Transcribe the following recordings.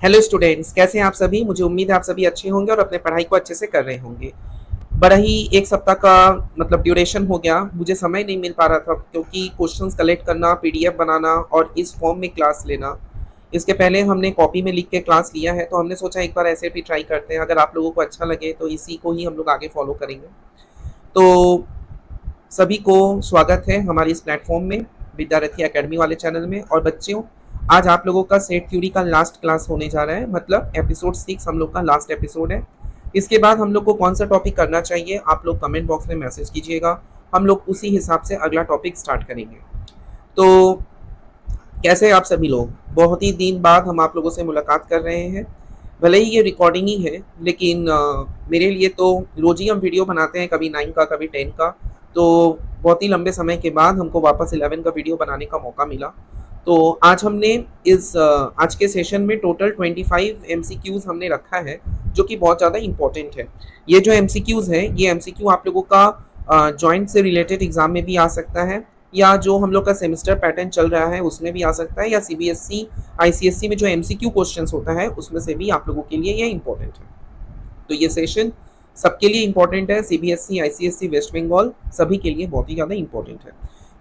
Hello students, कैसे हैं आप सभी। मुझे उम्मीद है आप सभी अच्छे होंगे और अपने पढ़ाई को अच्छे से कर रहे होंगे। बड़ा ही एक सप्ताह का मतलब ड्यूरेशन हो गया, मुझे समय नहीं मिल पा रहा था क्योंकि क्वेश्चंस कलेक्ट करना, पीडीएफ बनाना और इस फॉर्म में क्लास लेना। इसके पहले हमने कॉपी में लिख के क्लास लिया है, तो हमने सोचा एक बार ऐसे भी ट्राई करते हैं। अगर आप लोगों को अच्छा लगे तो इसी को ही हम लोग आगे फॉलो करेंगे। तो सभी को स्वागत है हमारे इस प्लेटफॉर्म में, विद्यार्थी एकेडमी वाले चैनल में। और बच्चों, आज आप लोगों का सेट थ्योरी का लास्ट क्लास होने जा रहा है, मतलब एपिसोड 6 हम लोग का लास्ट एपिसोड है। इसके बाद हम लोग को कौन सा टॉपिक करना चाहिए, आप लोग कमेंट बॉक्स में मैसेज कीजिएगा, हम लोग उसी हिसाब से अगला टॉपिक स्टार्ट करेंगे। तो कैसे हैं आप सभी लोग। बहुत ही दिन बाद हम आप लोगों से मुलाकात कर रहे हैं। भले ही ये रिकॉर्डिंग ही है, लेकिन मेरे लिए तो रोज ही हम वीडियो बनाते हैं, कभी 9 का कभी 10 का। तो बहुत ही लंबे समय के बाद हमको वापस 11 का वीडियो बनाने का मौका मिला। तो आज हमने आज के सेशन में टोटल 25 एमसीक्यूज हमने रखा है, जो कि बहुत ज़्यादा इंपॉर्टेंट है। ये जो एमसीक्यूज है, ये एमसीक्यू आप लोगों का जॉइंट से रिलेटेड एग्जाम में भी आ सकता है, या जो हम लोग का सेमेस्टर पैटर्न चल रहा है उसमें भी आ सकता है, या सीबीएसई आईसीएसई में जो एमसीक्यू क्वेश्चंस होता है उसमें से भी आप लोगों के लिए ये इंपॉर्टेंट है। तो ये सेशन सबके लिए इंपॉर्टेंट है, सीबीएसई आईसीएसई वेस्ट बंगाल सभी के लिए बहुत ही ज़्यादा इंपॉर्टेंट है।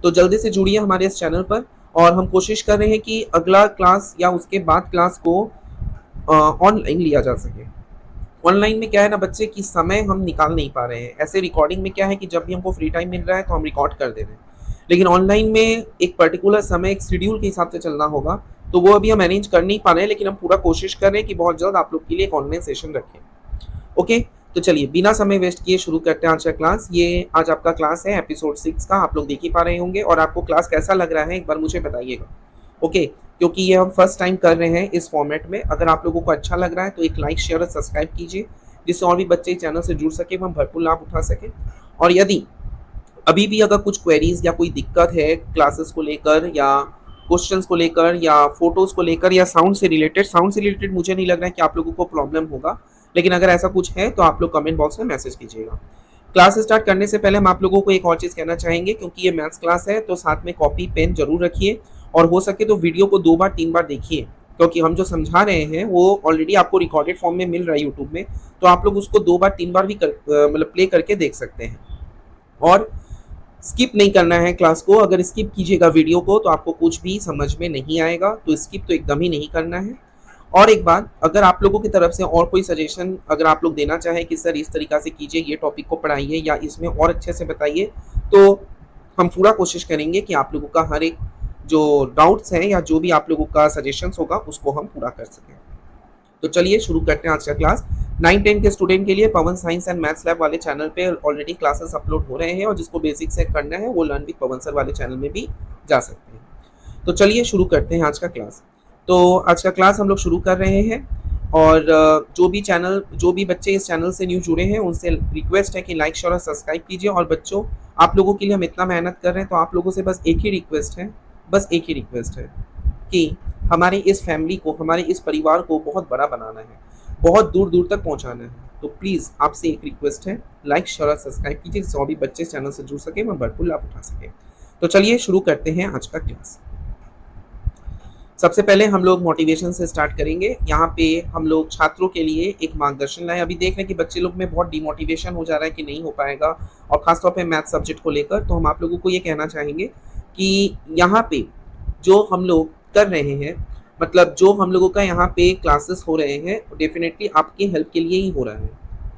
तो जल्दी से जुड़िए हमारे इस चैनल पर, और हम कोशिश कर रहे हैं कि अगला क्लास या उसके बाद क्लास को ऑनलाइन लिया जा सके। ऑनलाइन में क्या है ना बच्चे, कि समय हम निकाल नहीं पा रहे हैं। ऐसे रिकॉर्डिंग में क्या है कि जब भी हमको फ्री टाइम मिल रहा है तो हम रिकॉर्ड कर दे रहे हैं, लेकिन ऑनलाइन में एक पर्टिकुलर समय, एक शेड्यूल के हिसाब से चलना होगा, तो वो अभी हम अरेंज कर नहीं पा रहे हैं। लेकिन हम पूरा कोशिश कर रहे हैं कि बहुत जल्द आप लोग के लिए एक ऑनलाइन सेशन रखें। ओके, तो चलिए बिना समय वेस्ट किए शुरू करते हैं आज का क्लास। ये आज आपका क्लास है एपिसोड 6 का, आप लोग देख ही पा रहे होंगे। और आपको क्लास कैसा लग रहा है एक बार मुझे बताइएगा, ओके। क्योंकि ये हम फर्स्ट टाइम कर रहे हैं इस फॉर्मेट में। अगर आप लोगों को अच्छा लग रहा है तो एक लाइक शेयर और सब्सक्राइब कीजिए, जिससे और भी बच्चे इस चैनल से जुड़ सके, हम भरपूर लाभ उठा सकें। और यदि अभी भी अगर कुछ क्वेरीज या कोई दिक्कत है क्लासेस को लेकर, या क्वेश्चंस को लेकर, या फोटोज को लेकर, या साउंड से रिलेटेड मुझे नहीं लग रहा है कि आप लोगों को प्रॉब्लम होगा, लेकिन अगर ऐसा कुछ है तो आप लोग कमेंट बॉक्स में मैसेज कीजिएगा। क्लास स्टार्ट करने से पहले हम आप लोगों को एक और चीज़ कहना चाहेंगे, क्योंकि ये मैथ्स क्लास है तो साथ में कॉपी पेन जरूर रखिए, और हो सके तो वीडियो को 2 बार 3 बार देखिए, क्योंकि हम जो समझा रहे हैं वो ऑलरेडी आपको रिकॉर्डेड फॉर्म में मिल रहा है यूट्यूब में, तो आप लोग उसको 2 बार 3 बार भी मतलब प्ले करके देख सकते हैं। और स्किप नहीं करना है क्लास को। अगर स्किप कीजिएगा वीडियो को तो आपको कुछ भी समझ में नहीं आएगा, तो स्किप तो एकदम ही नहीं करना है। और एक बात, अगर आप लोगों की तरफ से और कोई सजेशन अगर आप लोग देना चाहें कि सर इस तरीक़ा से कीजिए, ये टॉपिक को पढ़ाइए या इसमें और अच्छे से बताइए, तो हम पूरा कोशिश करेंगे कि आप लोगों का हर एक जो डाउट्स हैं या जो भी आप लोगों का सजेशंस होगा उसको हम पूरा कर सकें। तो चलिए शुरू करते हैं आज का क्लास। 9-10 के स्टूडेंट के लिए पवन साइंस एंड मैथ्स लैब वाले चैनल पे ऑलरेडी क्लासेस अपलोड हो रहे हैं, और जिसको बेसिक से करना है वो लर्न विद पवन सर वाले चैनल में भी जा सकते हैं। तो चलिए शुरू करते हैं आज का क्लास। तो आज का क्लास हम लोग शुरू कर रहे हैं, और जो भी बच्चे इस चैनल से न्यू जुड़े हैं उनसे रिक्वेस्ट है कि लाइक शेयर और सब्सक्राइब कीजिए। और बच्चों, आप लोगों के लिए हम इतना मेहनत कर रहे हैं, तो आप लोगों से बस एक ही रिक्वेस्ट है कि हमारे इस फैमिली को, हमारे इस परिवार को बहुत बड़ा बनाना है, बहुत दूर दूर तक पहुंचाना है। तो प्लीज़ आपसे एक रिक्वेस्ट है, लाइक शेयर और सब्सक्राइब कीजिए, जिससे और भी बच्चे चैनल से जुड़ सके, मैं भरपूर लाभ उठा सके। तो चलिए शुरू करते हैं आज का क्लास। सबसे पहले हम लोग मोटिवेशन से स्टार्ट करेंगे। यहाँ पे हम लोग छात्रों के लिए एक मार्गदर्शन लाए। अभी देख रहे हैं कि बच्चे लोग में बहुत डिमोटिवेशन हो जा रहा है कि नहीं हो पाएगा, और ख़ासतौर पे मैथ सब्जेक्ट को लेकर। तो हम आप लोगों को ये कहना चाहेंगे कि यहाँ पे जो हम लोग कर रहे हैं, मतलब जो हम लोगों का यहाँ पे क्लासेस हो रहे हैं, डेफिनेटली आपकी हेल्प के लिए ही हो रहा है।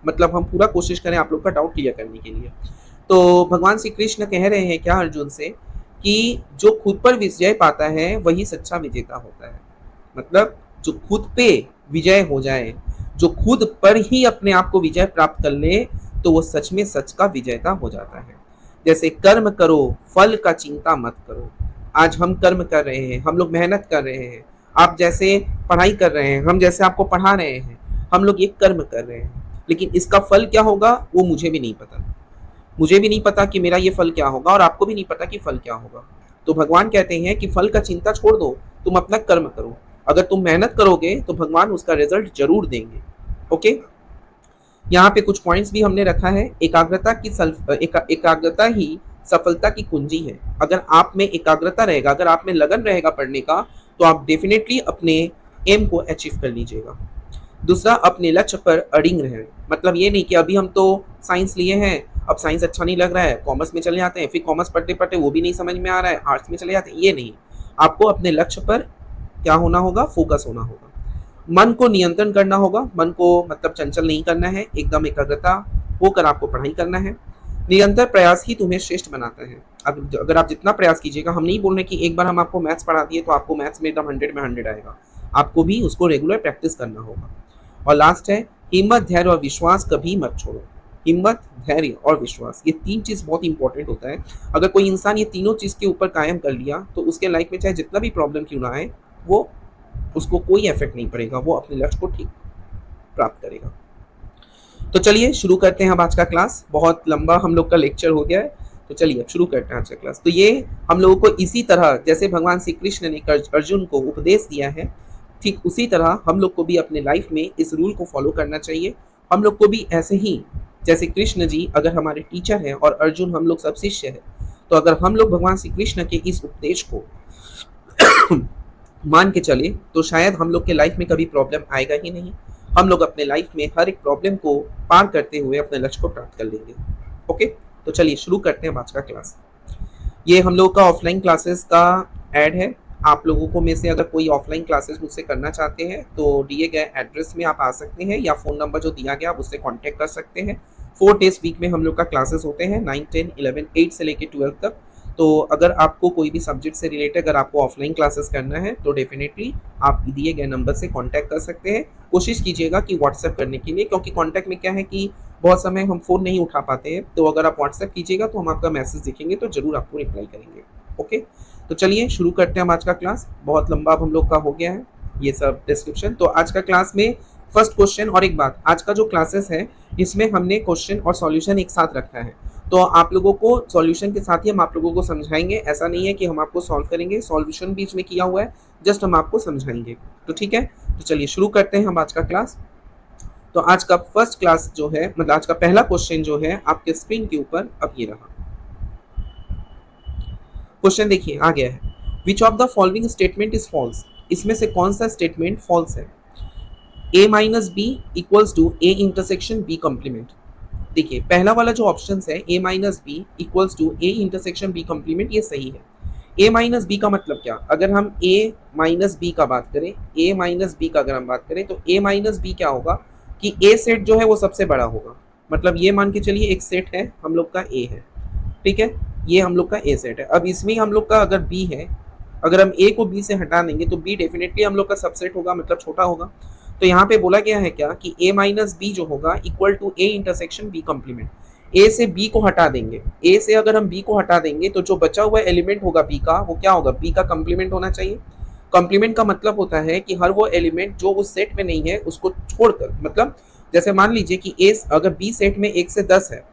मतलब हम पूरा कोशिश करें आप लोग का डाउट क्लियर करने के लिए। तो भगवान श्री कृष्ण कह रहे हैं क्या अर्जुन से, कि जो खुद पर विजय पाता है वही सच्चा विजेता होता है। मतलब जो खुद पे विजय हो जाए, जो खुद पर ही अपने आप को विजय प्राप्त कर ले, तो वो सच में सच का विजेता हो जाता है। जैसे कर्म करो, फल का चिंता मत करो। आज हम कर्म कर रहे हैं, हम लोग मेहनत कर रहे हैं, आप जैसे पढ़ाई कर रहे हैं, हम जैसे आपको पढ़ा रहे हैं, हम लोग ये कर्म कर रहे हैं, लेकिन इसका फल क्या होगा वो मुझे भी नहीं पता। मुझे भी नहीं पता कि मेरा ये फल क्या होगा, और आपको भी नहीं पता कि फल क्या होगा। तो भगवान कहते हैं कि फल का चिंता छोड़ दो, तुम अपना कर्म करो। अगर तुम मेहनत करोगे तो भगवान उसका रिजल्ट जरूर देंगे। ओके, यहाँ पे कुछ पॉइंट्स भी हमने रखा है। एकाग्रता ही सफलता की कुंजी है। अगर आप में एकाग्रता रहेगा, अगर आप में लगन रहेगा पढ़ने का, तो आप डेफिनेटली अपने एम को अचीव कर लीजिएगा। दूसरा, अपने लक्ष्य पर अडिग रहें। मतलब ये नहीं कि अभी हम तो साइंस लिए हैं, अब साइंस अच्छा नहीं लग रहा है, कॉमर्स में चले जाते हैं, फिर कॉमर्स पढ़ते पढ़ते वो भी नहीं समझ में आ रहा है, आर्ट्स में चले जाते हैं, ये नहीं। आपको अपने लक्ष्य पर क्या होना होगा, फोकस होना होगा। मन को नियंत्रण करना होगा, मन को मतलब चंचल नहीं करना है, एकदम एकाग्रता होकर आपको पढ़ाई करना है। निरंतर प्रयास ही तुम्हें श्रेष्ठ बनाता है। अब अगर आप जितना प्रयास कीजिएगा, हम नहीं बोल रहे कि एक बार हम आपको मैथ्स पढ़ा दिए तो आपको मैथ्स में एकदम 100 में 100 आएगा, आपको भी उसको रेगुलर प्रैक्टिस करना होगा। और लास्ट है, हिम्मत, धैर्य और विश्वास कभी मत छोड़ो। हिम्मत, धैर्य और विश्वास, ये तीन चीज़ बहुत इंपॉर्टेंट होता है। अगर कोई इंसान ये तीनों चीज़ के ऊपर कायम कर लिया तो उसके लाइफ में चाहे जितना भी प्रॉब्लम क्यों ना आए, वो उसको कोई इफेक्ट नहीं पड़ेगा, वो अपने लक्ष्य को ठीक प्राप्त करेगा। तो चलिए शुरू करते हैं अब आज का क्लास। बहुत लंबा हम लोग का लेक्चर हो गया है, तो चलिए अब शुरू करते हैं आज का क्लास। तो ये हम लोगों को इसी तरह जैसे भगवान श्री कृष्ण ने अर्जुन को उपदेश दिया है, ठीक उसी तरह हम लोग को भी अपने लाइफ में इस रूल को फॉलो करना चाहिए। हम लोग को भी ऐसे ही, जैसे कृष्ण जी अगर हमारे टीचर हैं और अर्जुन हम लोग सब शिष्य हैं, तो अगर हम लोग भगवान श्री कृष्ण के इस उपदेश को मान के चले तो शायद हम लोग के लाइफ में कभी प्रॉब्लम आएगा ही नहीं। हम लोग अपने लाइफ में हर एक प्रॉब्लम को पार करते हुए अपने लक्ष्य को प्राप्त कर लेंगे। ओके, तो चलिए शुरू करते हैं आज का क्लास। ये हम लोग का ऑफलाइन क्लासेस का ऐड है। आप लोगों को में से अगर कोई ऑफलाइन क्लासेस मुझसे करना चाहते हैं तो दिए गए एड्रेस में आप आ सकते हैं, या फ़ोन नंबर जो दिया गया आप उससे कांटेक्ट कर सकते हैं। 4 डेज वीक में हम लोग का क्लासेस होते हैं, 9, 10, 11, 8 से लेकर 12 तक। तो अगर आपको कोई भी सब्जेक्ट से रिलेटेड अगर आपको ऑफलाइन क्लासेस करना है तो डेफिनेटली आप दिए गए नंबर से कांटेक्ट कर सकते हैं। कोशिश कीजिएगा कि व्हाट्सएप करने के लिए, क्योंकि कांटेक्ट में क्या है कि बहुत समय हम फ़ोन नहीं उठा पाते हैं। तो अगर आप व्हाट्सएप कीजिएगा तो हम आपका मैसेज देखेंगे तो ज़रूर आपको रिप्लाई करेंगे। ओके, तो चलिए शुरू करते हैं हम आज का क्लास। बहुत लंबा अब हम लोग का हो गया है ये सब डिस्क्रिप्शन। तो आज का क्लास में फर्स्ट क्वेश्चन, और एक बात, आज का जो क्लासेस है इसमें हमने क्वेश्चन और सॉल्यूशन एक साथ रखा है। तो आप लोगों को सॉल्यूशन के साथ ही हम आप लोगों को समझाएंगे। ऐसा नहीं है कि हम आपको सॉल्व करेंगे, सॉल्यूशन भी इसमें किया हुआ है, जस्ट हम आपको समझाएंगे। तो ठीक है, तो चलिए शुरू करते हैं हम आज का क्लास। तो आज का फर्स्ट क्लास जो है, मतलब आज का पहला क्वेश्चन जो है आपके स्क्रीन के ऊपर अब ये रहा। क्वेश्चन देखिए आ गया है, which of the following statement is false. इसमें से कौन सा स्टेटमेंट फॉल्स है। a minus B equals to A intersection B complement. देखिए पहला वाला जो ऑप्शन है a minus B equals to A intersection B complement, ये सही है। a माइनस बी का मतलब क्या, अगर हम a माइनस बी का बात करें, a माइनस बी का अगर हम बात करें तो a माइनस बी क्या होगा कि a सेट जो है वो सबसे बड़ा होगा। मतलब ये मान के चलिए एक सेट है हम लोग का a है, ठीक है, ये हम लोग का a सेट है। अब इसमें हम लोग का अगर b है, अगर हम a को b से हटा देंगे तो b डेफिनेटली हम लोग का सबसेट होगा, मतलब छोटा होगा। तो यहाँ पे बोला गया है क्या कि a माइनस बी जो होगा equal to a intersection b complement. a से b को हटा देंगे, a से अगर हम b को हटा देंगे तो जो बचा हुआ एलिमेंट होगा b का, वो क्या होगा, b का कॉम्प्लीमेंट होना चाहिए। कॉम्प्लीमेंट का मतलब होता है कि हर वो एलिमेंट जो उस सेट में नहीं है उसको छोड़कर, मतलब जैसे मान लीजिए कि a अगर b सेट में 1 से 10 है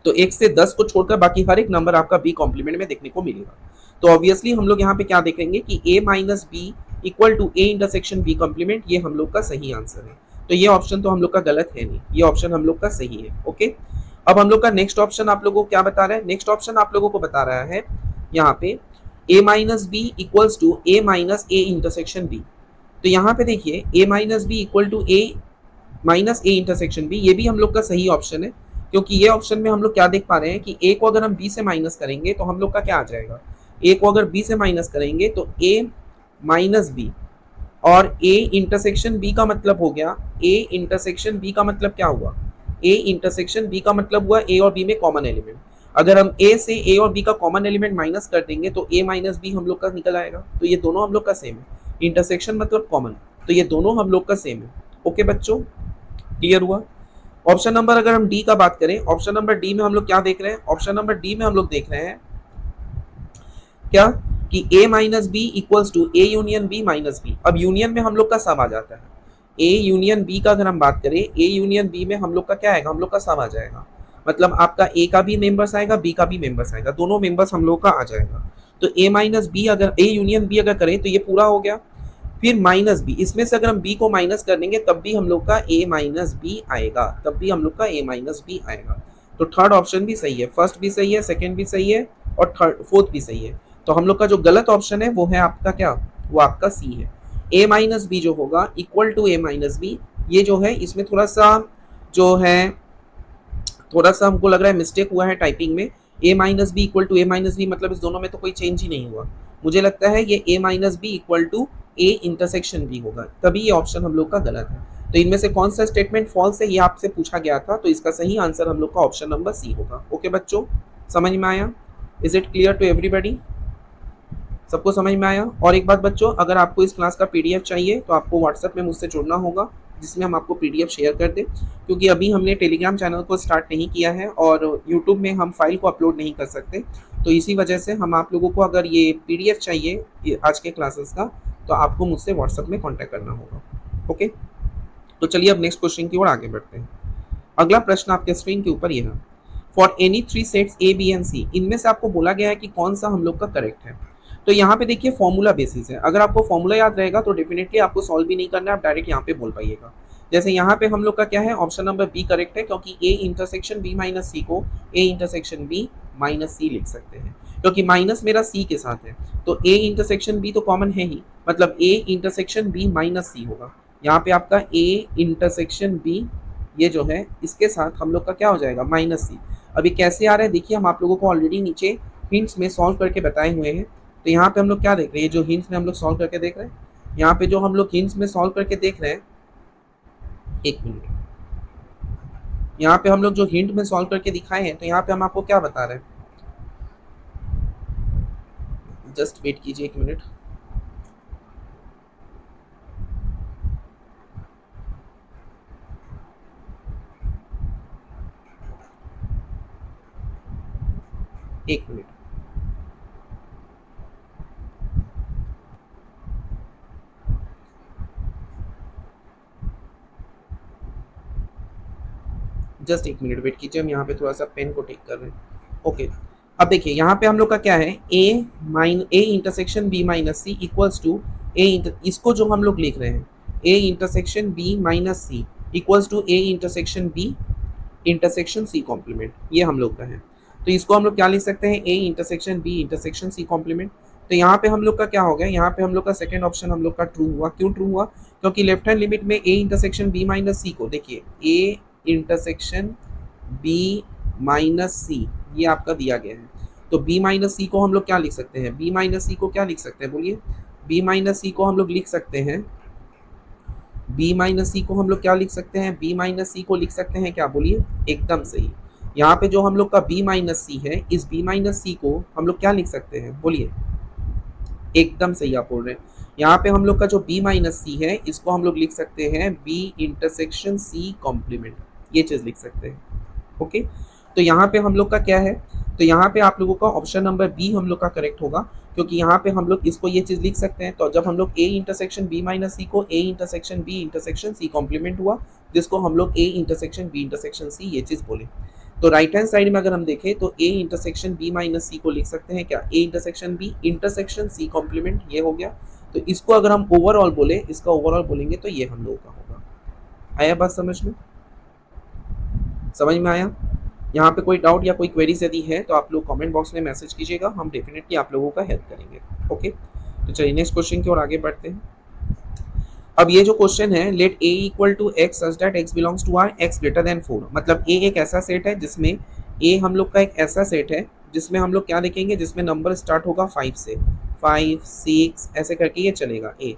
तो 1 से 10 को छोड़कर बाकी हर एक नंबर आपका b कॉम्प्लीमेंट में देखने को मिलेगा। तो ऑब्वियसली हम लोग यहाँ पे क्या देखेंगे कि a minus B equal to A intersection B complement, ये हम लोग का सही आंसर है। तो ये ऑप्शन तो हम लोग का गलत है नहीं, ये ऑप्शन हम लोग का सही है। ओके, अब हम लोग का नेक्स्ट ऑप्शन आप लोगों को क्या बता रहा है, नेक्स्ट ऑप्शन आप लोगों को बता रहा है यहाँ पे a minus B equals to A minus A intersection B. तो यहाँ पे देखिए a minus B equal to A minus A intersection B, ये भी हम लोग का सही ऑप्शन है, क्योंकि ये ऑप्शन में हम लोग क्या देख पा रहे हैं कि a को अगर हम b से माइनस करेंगे तो हम लोग का क्या आ जाएगा, a को अगर b से माइनस करेंगे तो a माइनस बी, और a इंटरसेक्शन b का मतलब हो गया, a इंटरसेक्शन b का मतलब क्या हुआ, a इंटरसेक्शन b का मतलब हुआ a और b में कॉमन एलिमेंट। अगर हम a से a और b का कॉमन एलिमेंट माइनस कर देंगे तो a माइनस बी हम लोग का निकल आएगा। तो ये दोनों हम लोग का सेम है, इंटरसेक्शन मतलब कॉमन, तो ये दोनों हम लोग का सेम है। ओके बच्चों, क्लियर हुआ। ऑप्शन नंबर अगर हम डी का बात करें, ऑप्शन नंबर डी में हम लोग क्या देख रहे हैं, ऑप्शन नंबर डी में हम लोग देख रहे हैं क्या कि a minus B equals to A union B minus B. अब यूनियन में हम लोग का सम आ जाता है, a यूनियन b का अगर हम बात करें, a यूनियन b में हम लोग का क्या आएगा, हम लोग का सम आ जाएगा। मतलब आपका a का भी मेंबर्स आएगा, b का भी मेंबर्स आएगा, दोनों मेंबर्स हम लोग का आ जाएगा। तो a माइनस बी अगर a यूनियन b अगर करें तो ये पूरा हो गया। फिर माइनस बी, इसमें से अगर हम b को माइनस कर देंगे तब भी हम लोग का a माइनस बी आएगा, तब भी हम लोग का a माइनस बी आएगा। तो थर्ड ऑप्शन भी सही है, फर्स्ट भी सही है, सेकंड भी सही है और थर्ड फोर्थ भी सही है। तो हम लोग का जो गलत ऑप्शन है वो है आपका क्या, वो आपका सी है। ए माइनस बी जो होगा equal to A minus B, ये जो है इसमें थोड़ा सा जो है थोड़ा सा हमको लग रहा है मिस्टेक हुआ है टाइपिंग में। A minus B equal to A minus B मतलब इस दोनों में तो कोई चेंज ही नहीं हुआ। मुझे लगता है ये A minus B equal to A intersection B होगा, तभी ये ऑप्शन हम लोग का गलत है। तो इनमें से कौन सा स्टेटमेंट फॉल्स है ये आपसे पूछा गया था, तो इसका सही आंसर हम लोग का ऑप्शन नंबर सी होगा। ओके बच्चों, समझ में आया? Is it clear to everybody? सबको समझ में आया? और एक बात बच्चों, अगर आपको इस क्लास का पीडीएफ चाहिए तो आपको व्हाट्सएप में मुझसे जुड़ना होगा, जिसमें हम आपको पीडीएफ शेयर कर दें, क्योंकि अभी हमने टेलीग्राम चैनल को स्टार्ट नहीं किया है और यूट्यूब में हम फाइल को अपलोड नहीं कर सकते। तो इसी वजह से हम आप लोगों को अगर ये पीडीएफ चाहिए आज के क्लासेस का, तो आपको मुझसे व्हाट्सएप में कॉन्टैक्ट करना होगा। ओके, तो चलिए अब नेक्स्ट क्वेश्चन की ओर आगे बढ़ते हैं। अगला प्रश्न आपके स्क्रीन के ऊपर ये है, for any three sets A B and C, इनमें से आपको बोला गया है कि कौन सा हम लोग का करेक्ट है। तो यहाँ पे देखिए फॉर्मूला बेसिस है, अगर आपको फॉर्मूला याद रहेगा तो डेफिनेटली आपको सॉल्व भी नहीं करना है, आप डायरेक्ट यहाँ पे बोल पाइएगा। जैसे यहाँ पे हम लोग का क्या है, ऑप्शन नंबर बी करेक्ट है, क्योंकि ए इंटरसेक्शन बी माइनस सी को ए इंटरसेक्शन बी माइनस सी लिख सकते हैं, क्योंकि माइनस मेरा सी के साथ है, तो ए इंटरसेक्शन बी तो कॉमन है ही, मतलब ए इंटरसेक्शन बी माइनस सी होगा। यहाँ पे आपका ए इंटरसेक्शन बी ये जो है इसके साथ हम लोग का क्या हो जाएगा, माइनस सी। अभी कैसे आ रहा है देखिए, हम आप लोगों को ऑलरेडी नीचे हिंट्स में सॉल्व करके बताए हुए हैं। तो यहाँ पे हम लोग क्या देख रहे हैं, जो हिंट्स में हम लोग सॉल्व करके देख रहे हैं, यहाँ पे जो हम लोग हिंट्स में सॉल्व करके देख रहे हैं, एक मिनट, यहाँ पे हम लोग जो हिंट में सॉल्व करके दिखाए हैं, तो यहाँ पे हम आपको क्या बता रहे हैं, जस्ट वेट कीजिए एक मिनट। एक मिनट, जस्ट एक मिनट वेट कीजिए, हम यहाँ पे थोड़ा सा पेन को टेक कर रहे हैं। ओके, अब देखिए यहाँ पे हम लोग का क्या है, A intersection B minus C equals to इसको जो हम लोग लिख रहे हैं, A intersection B minus C equals to A intersection B intersection C complement, ये हम लोग का है। तो इसको हम लोग क्या लिख सकते हैं, A intersection B intersection C complement. तो यहाँ पे हम लोग का क्या हो गया, यहाँ पे हम लोग का सेकंड ऑप्शन हम लोग का ट्रू हुआ। क्यों ट्रू हुआ, क्योंकि लेफ्ट हैंड लिमिट में ए इंटरसेक्शन बी माइनस सी को देखिए, ए इंटरसेक्शन बी माइनस सी ये आपका दिया गया है, तो बी माइनस सी को हम लोग क्या लिख सकते हैं, बी माइनस सी को क्या लिख सकते हैं बोलिए, बी माइनस सी को हम लोग लिख सकते हैं, बी माइनस सी को हम लोग क्या लिख सकते हैं, बी माइनस सी को लिख सकते हैं क्या बोलिए, एकदम सही। यहाँ पे जो हम लोग का बी माइनस सी है, इस बी माइनस सी को हम लोग क्या लिख सकते हैं बोलिए, एकदम सही आप बोल रहे हैं। यहाँ पे हम लोग का जो बी माइनस सी है, इसको हम लोग लिख सकते हैं बी इंटरसेक्शन सी कॉम्प्लीमेंट, ये चीज़ लिख सकते हैं। ओके, तो यहाँ पे हम लोग का क्या है, तो यहाँ पे आप लोगों का ऑप्शन नंबर बी हम लोग का करेक्ट होगा, क्योंकि यहाँ पे हम लोग इसको ये चीज़ लिख सकते हैं। तो जब हम लोग A intersection B minus C को A intersection B intersection C complement हुआ, जिसको हम लोग A intersection B intersection C ये चीज़ बोले। तो राइट हैंड साइड में अगर हम देखें तो A intersection B minus C को लिख सकते हैं क्या, A intersection B intersection C complement, ये हो गया। तो इसको अगर हम ओवरऑल बोले, इसका ओवरऑल बोलेंगे तो ये हम लोगों का होगा। आया बात समझ में, समझ में आया? यहाँ पे कोई डाउट या कोई क्वेरीज यदि है तो आप लोग कमेंट बॉक्स में मैसेज कीजिएगा, हम डेफिनेटली आप लोगों का हेल्प करेंगे। ओके, तो चलिए नेक्स्ट क्वेश्चन की ओर आगे बढ़ते हैं। अब ये जो क्वेश्चन है, let A equal to X such that X belongs to R X greater than 4, मतलब ए एक ऐसा सेट है जिसमें ए हम लोग का एक ऐसा सेट है जिसमें हम लोग क्या देखेंगे, जिसमें नंबर स्टार्ट होगा 5 से, 5 6 ऐसे करके ये चलेगा ए,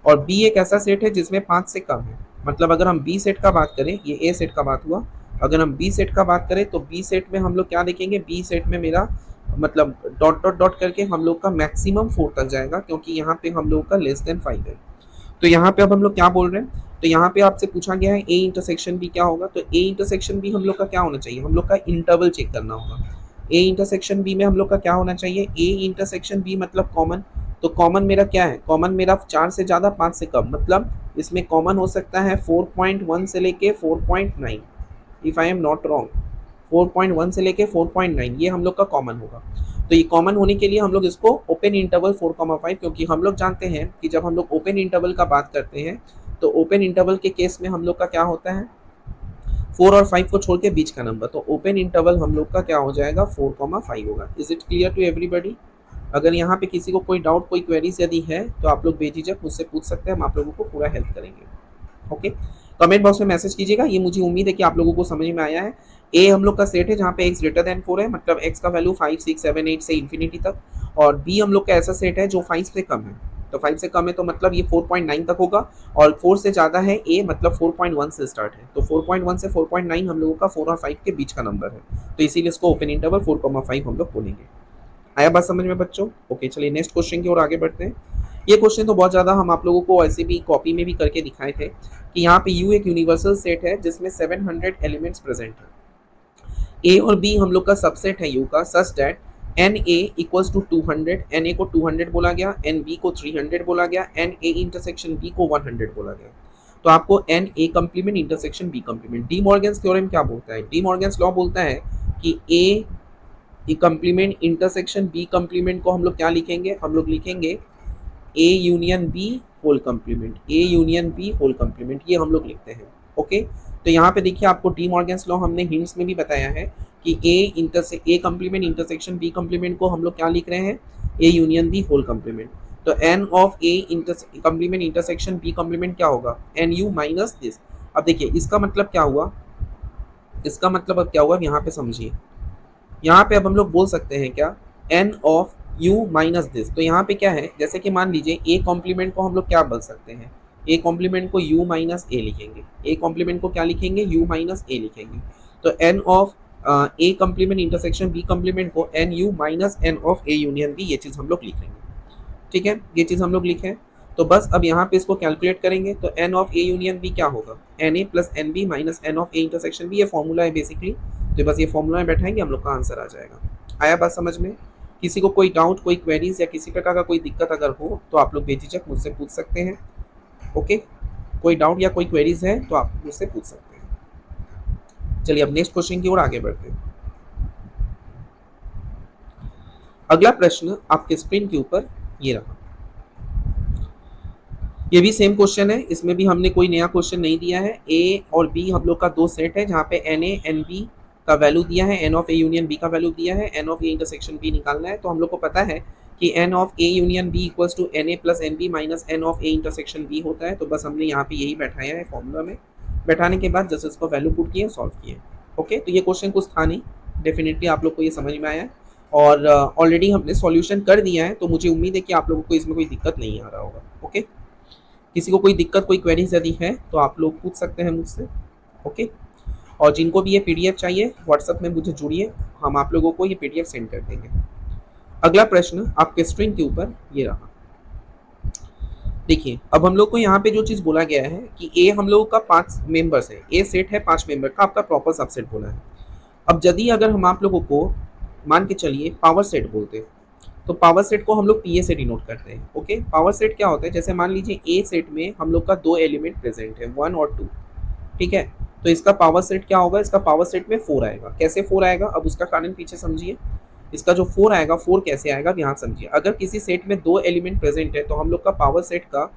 और बी एक ऐसा सेट है जिसमें 5 से कम है। मतलब अगर हम बी सेट का बात करें, ये ए सेट का बात हुआ, अगर हम बी सेट का बात करें तो बी सेट में हम लोग क्या देखेंगे, बी सेट में मेरा मतलब डॉट डॉट डॉट करके हम लोग का मैक्सिमम 4 तक जाएगा, क्योंकि यहाँ पे हम लोग का लेस देन 5 है। तो यहाँ पे अब हम लोग क्या बोल रहे हैं, तो यहाँ पे आपसे पूछा गया है ए इंटरसेक्शन बी क्या होगा, तो ए इंटरसेक्शन बी हम लोग का क्या होना चाहिए, हम लोग का इंटरवल चेक करना होगा। ए इंटरसेक्शन बी में हम लोग का क्या होना चाहिए, ए इंटरसेक्शन बी मतलब कॉमन, तो कॉमन मेरा क्या है, कॉमन मेरा 4 से ज़्यादा 5 से कम, मतलब इसमें कॉमन हो सकता है 4.1 से लेके 4.9, if I am not wrong, 4.1 से लेके 4.9 ये हम लोग का कॉमन होगा। तो ये कॉमन होने के लिए हम लोग इसको ओपन इंटरवल 4,5, क्योंकि हम लोग जानते हैं कि जब हम लोग ओपन इंटरवल का बात करते हैं तो ओपन इंटरवल के केस में हम लोग का क्या होता है, 4 और 5 को छोड़ के बीच का नंबर, तो ओपन इंटरवल हम लोग का क्या हो जाएगा 4,5 होगा। Is it clear to everybody? अगर यहाँ पे किसी को कोई डाउट, कोई क्वेरीज यदि है तो आप लोग बेझिझक मुझसे पूछ सकते हैं, हम आप लोगों को पूरा हेल्प करेंगे। ओके, कमेंट बॉक्स में मैसेज कीजिएगा। ये मुझे उम्मीद है कि आप लोगों को समझ में आया है। ए हम लोग का सेट है जहाँ पे x ग्रेटर देन 4 है, मतलब x का वैल्यू 5, 6, 7, 8 से इन्फिनिटी तक, और बी हम लोग का ऐसा सेट है जो 5 से कम है। तो 5 से कम है तो मतलब ये 4.9 तक होगा, और 4 से ज़्यादा है ए, मतलब 4.1 से स्टार्ट है। तो 4.1 से 4.9 हम लोगों का 4 और 5 के बीच का नंबर है, तो इसीलिए इसको ओपन इंटरवल 4,5 हम लोग बोलेंगे। आया बात समझ में बच्चों? ओके, चलिए नेक्स्ट क्वेश्चन की ओर आगे बढ़ते हैं। ये क्वेश्चन तो बहुत ज़्यादा हम आप लोगों को ऐसे भी कॉपी में भी करके दिखाए थे कि यहाँ पे यू एक यूनिवर्सल सेट है जिसमें 700 एलिमेंट्स प्रेजेंट है। ए और बी हम लोग का सबसेट है यू का, such that N A equals to 200, N A को 200 बोला गया, एन बी को 300 बोला गया, एन ए इंटरसेक्शन बी को 100 बोला गया। तो आपको N A complement intersection B complement, De Morgan's theorem क्या बोलता है? डी मॉर्गन्स लॉ बोलता है कि A complement intersection B complement को हम लोग क्या लिखेंगे? हम लोग लिखेंगे A union B whole complement, A union B whole complement, ये हम लोग लिखते हैं। ओके, तो यहाँ पे देखिए आपको डी मॉर्गन्स लॉ हमने हिंट्स में भी बताया है कि A complement intersection B complement को हम लोग क्या लिख रहे हैं? A union B whole complement. तो N of A complement intersection B complement क्या होगा? N U minus this. अब देखिए इसका मतलब क्या हुआ, इसका मतलब अब क्या हुआ यहाँ पे समझिए। यहाँ पे अब हम लोग बोल सकते हैं क्या? N of U minus this. तो यहाँ पे क्या है, जैसे कि मान लीजिए ए कॉम्प्लीमेंट को हम लोग क्या बोल सकते हैं? ए कॉम्प्लीमेंट को यू माइनस ए लिखेंगे, ए कॉम्प्लीमेंट को क्या लिखेंगे? यू माइनस ए लिखेंगे। तो N of A complement intersection B complement को n U minus N of A union B, ये चीज़ हम लोग लिखेंगे। ठीक है, ये चीज़ हम लोग लिखें। तो बस अब यहाँ पे इसको कैलकुलेट करेंगे तो N of A union B क्या होगा? N A plus N B minus N of A intersection B, ये फॉर्मूला है बेसिकली। तो बस ये फॉर्मूला में बैठाएंगे, हम लोग का आंसर आ जाएगा। आया बात समझ में? किसी को कोई डाउट, कोई क्वेरीज या किसी प्रकार का कोई दिक्कत अगर हो तो आप लोग बेझिझक मुझसे पूछ सकते हैं। ओके, कोई डाउट या कोई क्वेरीज है तो आप मुझसे पूछ सकते हैं। चलिए अब नेक्स्ट क्वेश्चन की ओर आगे बढ़ते हैं। अगला प्रश्न आपके स्क्रीन के ऊपर ये रहा। ये भी सेम क्वेश्चन है, इसमें भी हमने कोई नया क्वेश्चन नहीं दिया है। ए और बी हम लोग का दो सेट है जहाँ पे एन ए एन बी का वैल्यू दिया है, N of A union B का वैल्यू दिया है, N of A intersection B निकालना है। तो हम लोग को पता है कि N of A union B equals to N A plus N B minus N of A intersection B होता है। तो बस हमने यहाँ पे यही बैठाया है फॉर्मूला में। बैठाने के बाद जैसे इसको वैल्यू पुट किए, सॉल्व किए। ओके, तो ये क्वेश्चन कुछ था नहीं, डेफिनेटली आप लोग को ये समझ में आया है और ऑलरेडी हमने सॉल्यूशन कर दिया है। तो मुझे उम्मीद है कि आप लोगों को इसमें कोई दिक्कत नहीं आ रहा होगा। ओके, किसी को कोई दिक्कत, कोई क्वेरीज यदि है तो आप लोग पूछ सकते हैं मुझसे। ओके, और जिनको भी ये पीडीएफ चाहिए व्हाट्सएप में मुझे जुड़िए, हम आप लोगों को ये पीडीएफ सेंड कर देंगे। अगला प्रश्न आपके स्क्रीन के ऊपर ये रहा। देखिए अब हम लोग को यहाँ पे जो चीज़ बोला गया है कि ए हम लोगों का 5 मेंबर्स है, ए सेट है 5 मेंबर का, आपका प्रॉपर सबसेट बोला है। अब यदि अगर हम आप लोगों को मान के चलिए पावर सेट बोलते हैं, तो पावर सेट को हम लोग पीए से डिनोट करते हैं। ओके, पावर सेट क्या होता है? जैसे मान लीजिए ए सेट में हम लोग का 2 एलिमेंट प्रेजेंट है, 1 और 2। ठीक है, तो इसका पावर सेट क्या होगा? इसका पावर सेट में 4 आएगा। कैसे 4 आएगा? अब उसका कारण पीछे समझिए। इसका जो 4 आएगा, 4 कैसे आएगा यहाँ समझिए। अगर किसी सेट में 2 एलिमेंट प्रेजेंट है तो हम लोग का पावर सेट का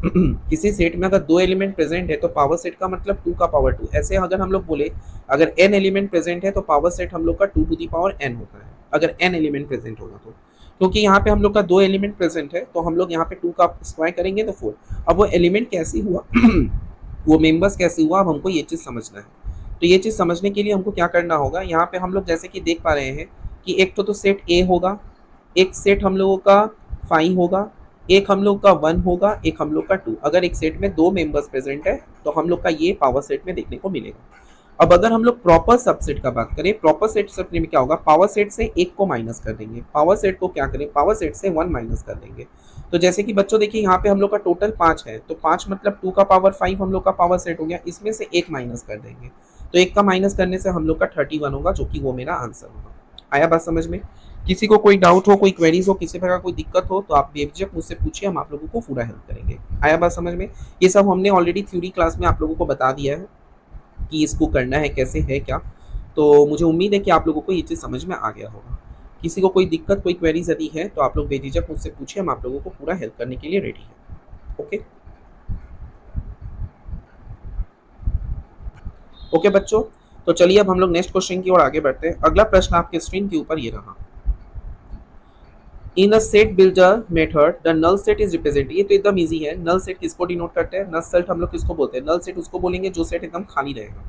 किसी सेट में अगर 2 एलिमेंट प्रेजेंट है तो पावर सेट का मतलब 2 का पावर 2। ऐसे अगर हम लोग बोले अगर n एलिमेंट प्रेजेंट है तो पावर सेट हम लोग का 2 टू दी पावर n होता है, अगर n एलिमेंट प्रेजेंट होगा तो। क्योंकि यहाँ पे हम लोग का 2 एलिमेंट प्रेजेंट है तो हम लोग यहाँ पे 2 का स्क्वायर करेंगे तो 4। अब वो एलिमेंट कैसे हुआ वो मेंबर्स कैसे हुआ, अब हमको ये चीज़ समझना है। तो ये चीज़ समझने के लिए हमको क्या करना होगा, यहाँ पे हम लोग जैसे कि देख पा रहे हैं कि एक तो सेट ए होगा, एक सेट हम लोगों का 5 होगा, एक हम लोग का 1 होगा, एक हम लोग का 2। अगर एक सेट में 2 मेंबर्स प्रेजेंट है तो हम लोग का ये पावर सेट में देखने को मिलेगा। अब अगर हम लोग प्रॉपर सबसेट का बात करें, प्रॉपर सेट सबसेट में क्या होगा? पावर सेट से 1 को माइनस कर देंगे, पावर सेट को क्या करें? पावर सेट से 1 माइनस कर देंगे। तो जैसे कि बच्चों देखिए यहाँ पे हम लोग का टोटल 5 है, तो 5 मतलब 2 का पावर 5 हम लोग का पावर सेट हो गया, इसमें से 1 माइनस कर देंगे। तो 1 का माइनस करने से हम लोग का 31 होगा, जो कि वो मेरा आंसर होगा। आया बात समझ में? किसी को कोई डाउट हो, कोई क्वेरीज हो, किसी प्रकार कोई दिक्कत हो तो आप बेझिझक मुझसे पूछिए, हम आप लोगों को पूरा हेल्प करेंगे। आया बात समझ में? ये सब हमने ऑलरेडी थ्योरी क्लास में आप लोगों को बता दिया है कि इसको करना है कैसे है क्या। तो मुझे उम्मीद है कि आप लोगों को ये चीज़ समझ में आ गया होगा। किसी को कोई दिक्कत, कोई क्वेरीज यदि है तो आप लोग बेझिझक मुझसे पूछिए, हम आप लोगों को पूरा हेल्प करने के लिए रेडी हैं। ओके ओके बच्चों, तो चलिए अब हम लोग नेक्स्ट क्वेश्चन की ओर आगे बढ़ते हैं। अगला प्रश्न आपके स्क्रीन के ऊपर ये रहा। In a set builder method the null set is represent, ये तो एकदम इजी है। नल सेट किसको डिनोट करते हैं? नल सेट हम लोग किसको बोलते हैं? नल सेट उसको बोलेंगे जो सेट एकदम खाली रहेगा,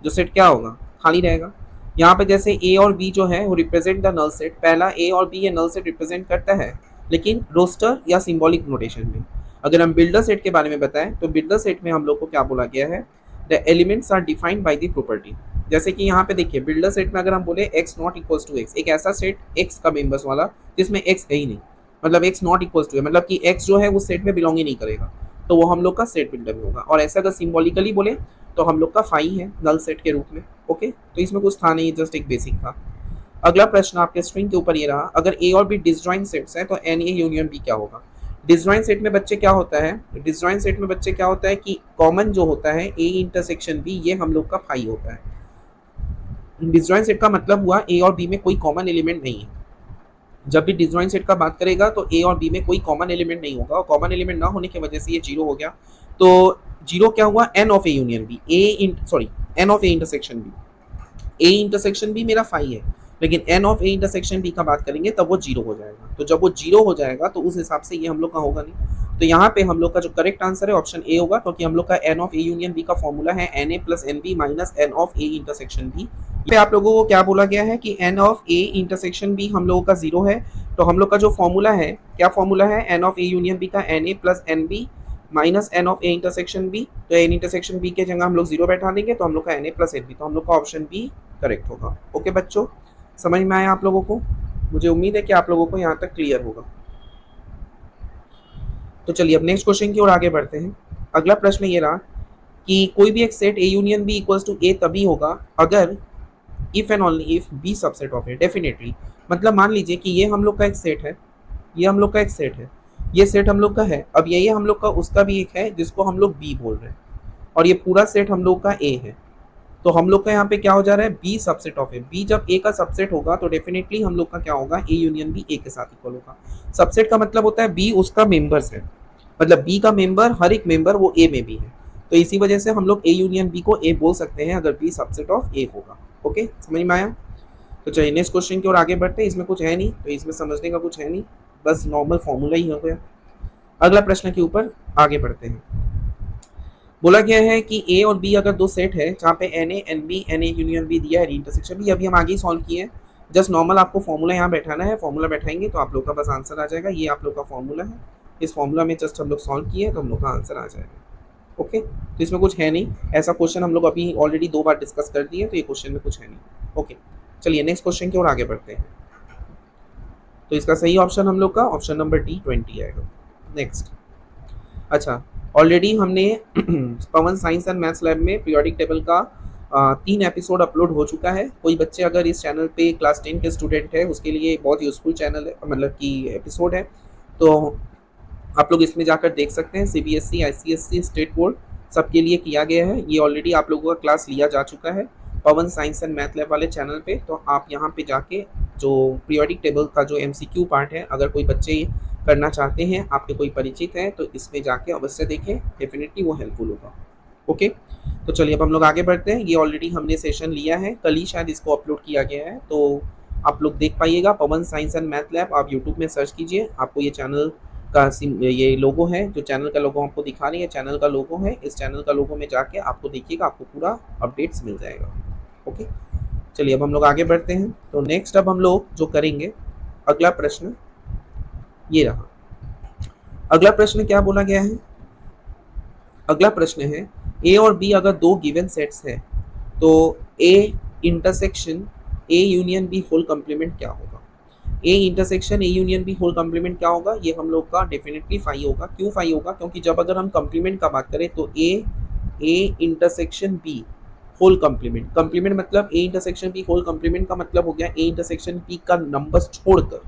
जो सेट क्या होगा? खाली रहेगा। यहाँ पे जैसे ए और बी जो है वो रिप्रेजेंट द नल सेट, पहला ए और बी ये नल सेट रिप्रेजेंट करता है, लेकिन रोस्टर या सिंबॉलिक नोटेशन में। अगर हम बिल्डर सेट के बारे में बताएं तो बिल्डर सेट में हम लोग को क्या बोला गया है? The elements are defined by the property. जैसे कि यहाँ पे देखिए बिल्डर सेट में अगर हम बोले X not equals to X, एक ऐसा सेट एक्स का मेंबर्स वाला जिसमें एक्स है ही नहीं, मतलब एक्स नॉट इक्वल्स टू है, मतलब कि एक्स जो है उस सेट में बिलोंग ही नहीं करेगा, तो वो हम लोग का सेट बिल्डर में होगा। और ऐसा अगर सिंबॉलिकली बोले तो हम लोग का फाई है नल सेट के रूप में। ओके, तो इसमें कुछ था नहीं, जस्ट एक बेसिक था। अगला प्रश्न आपके स्क्रीन के ऊपर ये रहा, अगर ए और बी डिसजॉइंट सेट्स हैं तो एन ए यूनियन बी क्या होगा? डिसजॉइंट सेट में बच्चे क्या होता है? डिसजॉइंट सेट में बच्चे क्या होता है कि कॉमन जो होता है ए इंटरसेक्शन बी, ये हम लोग का फाई होता है। डिसजॉइंट सेट का मतलब हुआ ए और बी में कोई कॉमन एलिमेंट नहीं है। जब भी डिसजॉइंट सेट का बात करेगा तो ए और बी में कोई कॉमन एलिमेंट नहीं होगा, और कॉमन एलिमेंट ना होने की वजह से ये जीरो हो गया। तो जीरो क्या हुआ? N of A union B, N of A intersection B. A intersection B मेरा फाई है, लेकिन N of A intersection B का बात करेंगे तब वो जीरो हो जाएगा। तो जब वो जीरो हो जाएगा तो उस हिसाब से ये हम लोग का होगा नहीं। तो यहाँ पे हम लोग का जो करेक्ट आंसर है ऑप्शन ए होगा, क्योंकि हम लोग का N of A union B का फॉर्मूला है N A plus N B minus N of A intersection B. पे आप लोगों को क्या बोला गया है कि N of A intersection B हम लोगों का जीरो है, तो हम लोग का जो फॉर्मूला है, क्या फॉर्मूला है? N of A union B का N A plus N B minus N of A intersection B. तो एन इंटरसेक्शन बी के जगह हम लोग जीरो बैठा देंगे, तो हम लोग का N A plus N B, तो हम लोग का ऑप्शन बी करेक्ट होगा। ओके बच्चों, समझ में आया आप लोगों को? मुझे उम्मीद है कि आप लोगों को यहाँ तक क्लियर होगा। तो चलिए अब नेक्स्ट क्वेश्चन की ओर आगे बढ़ते हैं। अगला प्रश्न ये रहा कि कोई भी एक set A union B equals to A तभी होगा अगर if and only if B subset of A. Definitely, मतलब मान लीजिए कि ये हम लोग का एक सेट है, ये हम लोग का एक सेट है, ये सेट हम लोग का है, अब ये हम लोग का उसका भी एक है जिसको हम लोग बी बोल रहे हैं, और ये पूरा सेट हम लोग का ए है। तो हम लोग का यहाँ पे क्या हो जा रहा है? B subset of A. B जब ए का सबसेट होगा तो डेफिनेटली हम लोग का क्या होगा? ए यूनियन बी ए के साथ इक्वल होगा। सबसेट का मतलब होता है बी उसका मेंबर्स है, मतलब बी का मेंबर, हर एक मेंबर वो ए में भी है, तो इसी वजह से हम लोग ए यूनियन बी को ए बोल सकते हैं अगर बी सबसेट ऑफ ए होगा। ओके, समझ में आया? तो चलिए नेक्स्ट क्वेश्चन की ओर आगे बढ़ते हैं। इसमें कुछ है नहीं, तो इसमें समझने का कुछ है नहीं, बस नॉर्मल फॉर्मूला ही हो गया। अगला प्रश्न के ऊपर आगे बढ़ते हैं। बोला गया है कि ए और बी अगर दो सेट है जहाँ पे एन ए यूनियन बी दिया है, इंटरसेक्शन भी अभी हम आगे ही सॉल्व किए हैं। जस्ट नॉर्मल आपको फॉर्मूला यहाँ बैठाना है, फॉर्मूला बैठाएंगे तो आप लोग का बस आंसर आ जाएगा। ये आप लोग का फॉर्मूला है, इस फॉर्मूला में जस्ट हम लोग सॉल्व किए तो हम लोग का आंसर आ जाएगा। ओके, तो इसमें कुछ है नहीं, ऐसा क्वेश्चन हम लोग अभी ऑलरेडी 2 बार डिस्कस कर दिए, तो ये क्वेश्चन में कुछ है नहीं। ओके, चलिए नेक्स्ट क्वेश्चन की ओर आगे बढ़ते हैं। तो इसका सही ऑप्शन हम लोग का ऑप्शन नंबर डी 20 आएगा। नेक्स्ट, अच्छा, ऑलरेडी हमने पवन साइंस एंड मैथ्स लैब में पीरियोडिक टेबल का 3 एपिसोड अपलोड हो चुका है। कोई बच्चे अगर इस चैनल पे क्लास 10 के स्टूडेंट है उसके लिए बहुत यूजफुल चैनल है, मतलब कि एपिसोड है, तो आप लोग इसमें जाकर देख सकते हैं। सीबीएसई, आईसीएसई, स्टेट बोर्ड सबके लिए किया गया है। ये ऑलरेडी आप लोगों का क्लास लिया जा चुका है पवन साइंस एंड मैथ लैब वाले चैनल पे। तो आप यहाँ पे जाके जो पीरियोडिक टेबल का जो एमसीक्यू पार्ट है, अगर कोई बच्चे करना चाहते हैं, आपके कोई परिचित हैं, तो इसमें जाके अवश्य देखें, डेफिनेटली वो हेल्पफुल होगा। ओके, तो चलिए अब हम लोग आगे बढ़ते हैं। ये ऑलरेडी हमने सेशन लिया है, कल ही शायद इसको अपलोड किया गया है, तो आप लोग देख पाइएगा। पवन साइंस एंड मैथ लैब आप यूट्यूब में सर्च कीजिए, आपको ये चैनल का ये लोगो है, जो चैनल का लोगो आपको दिखा रही है, चैनल का लोगो है। इस चैनल का लोगो में जाके आपको देखिएगा, आपको पूरा अपडेट्स मिल जाएगा। ओके, चलिए अब हम लोग आगे बढ़ते हैं। तो नेक्स्ट अब हम लोग जो करेंगे, अगला प्रश्न ये रहा। अगला प्रश्न क्या बोला गया है? अगला प्रश्न है ए और बी अगर दो गिवन सेट्स है तो A intersection A union B whole complement क्या होगा? A intersection A union B whole complement क्या होगा? ये हम लोग का डेफिनेटली फाई होगा। क्यों फाई होगा? क्योंकि जब अगर हम कॉम्प्लीमेंट का बात करें तो A intersection B whole complement, complement मतलब A intersection B whole complement का मतलब हो गया ए इंटरसेक्शन बी का नंबर छोड़कर,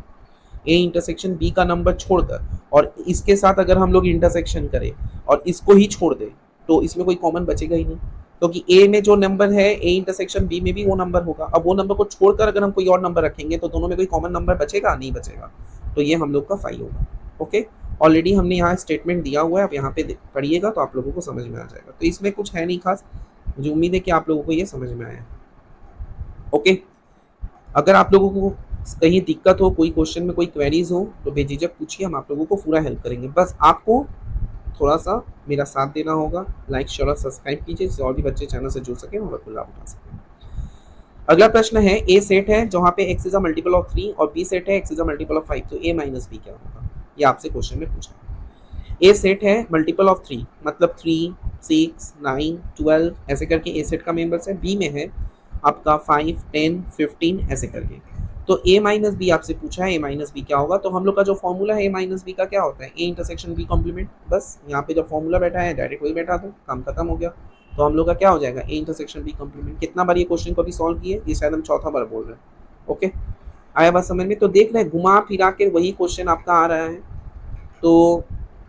ए इंटरसेक्शन बी का नंबर छोड़कर, और इसके साथ अगर हम लोग इंटरसेक्शन करें और इसको ही छोड़ दें तो इसमें कोई कॉमन बचेगा ही नहीं, क्योंकि ए में जो नंबर है ए इंटरसेक्शन बी में भी वो नंबर होगा। अब वो नंबर को छोड़कर अगर हम कोई और नंबर रखेंगे तो दोनों में कोई कॉमन नंबर बचेगा? नहीं बचेगा, तो ये हम लोग का फाई होगा। ओके, ऑलरेडी हमने यहाँ स्टेटमेंट दिया हुआ है, आप यहाँ पे पढ़िएगा तो आप लोगों को समझ में आ जाएगा। तो इसमें कुछ है नहीं खास, मुझे उम्मीद है कि आप लोगों को ये समझ में आया। ओके, अगर आप लोगों को कहीं दिक्कत हो, कोई क्वेश्चन में कोई क्वेरीज हो तो बेझिझक पूछिए, हम आप लोगों को पूरा हेल्प करेंगे। बस आपको थोड़ा सा मेरा साथ देना होगा, लाइक शेयर और सब्सक्राइब कीजिए जिससे और भी बच्चे चैनल से जुड़ सकें और बिल्कुल लाभ उठा सकें। अगला प्रश्न है, ए सेट है जहाँ पे x is a multiple of 3 और बी सेट है x is a multiple of 5, तो a माइनस बी क्या होगा? ये आपसे क्वेश्चन में पूछा है। ए सेट है मल्टीपल ऑफ 3 मतलब 3, 6, 9, 12 ऐसे करके ए सेट का मेंबर्स है। बी में है आपका 5, 10, 15 ऐसे करके। तो a माइनस बी आपसे पूछा है, a माइनस बी क्या होगा? तो हम लोग का जो फॉर्मूला है a माइनस बी का क्या होता है? a intersection b complement. बस यहाँ पे जब फॉर्मूला बैठा है डायरेक्ट वही बैठा दो, काम खत्म हो गया। तो हम लोग का क्या हो जाएगा? a intersection b complement. कितना बार ये क्वेश्चन को अभी सॉल्व किए? ये शायद हम चौथा बार बोल रहे हैं। ओके, आया बात समझ में? तो देख रहे हैं घुमा फिरा के वही क्वेश्चन आपका आ रहा है। तो